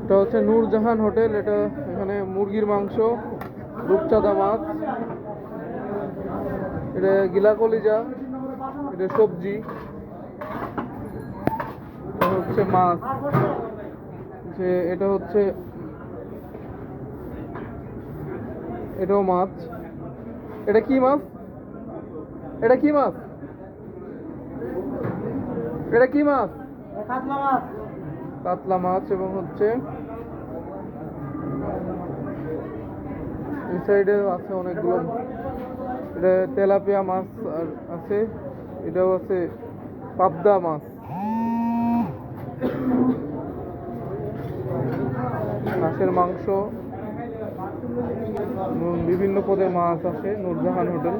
এটা হচ্ছে নূরজাহান হোটেল। এটা এখানে মুরগির মাংস, রূপচাঁদা মাছ, এটা গিলা কলিজা, এটা সবজি, এটা হচ্ছে মাছ, যে এটা হচ্ছে এটাও মাছ। এটা কি মাছ? এটা কি মাছ? এটা কি মাছ? কাতলা মাছ। কাতলা মাছ। এবং হচ্ছে এই সাইডে আছে অনেকগুলো, এটা তেলাপিয়া মাছ আর আছে, এটাও আছে পাবদা মাছ। হাঁসের মাংস এবং বিভিন্ন পদের মাছ আছে নূরজাহান হোটেল।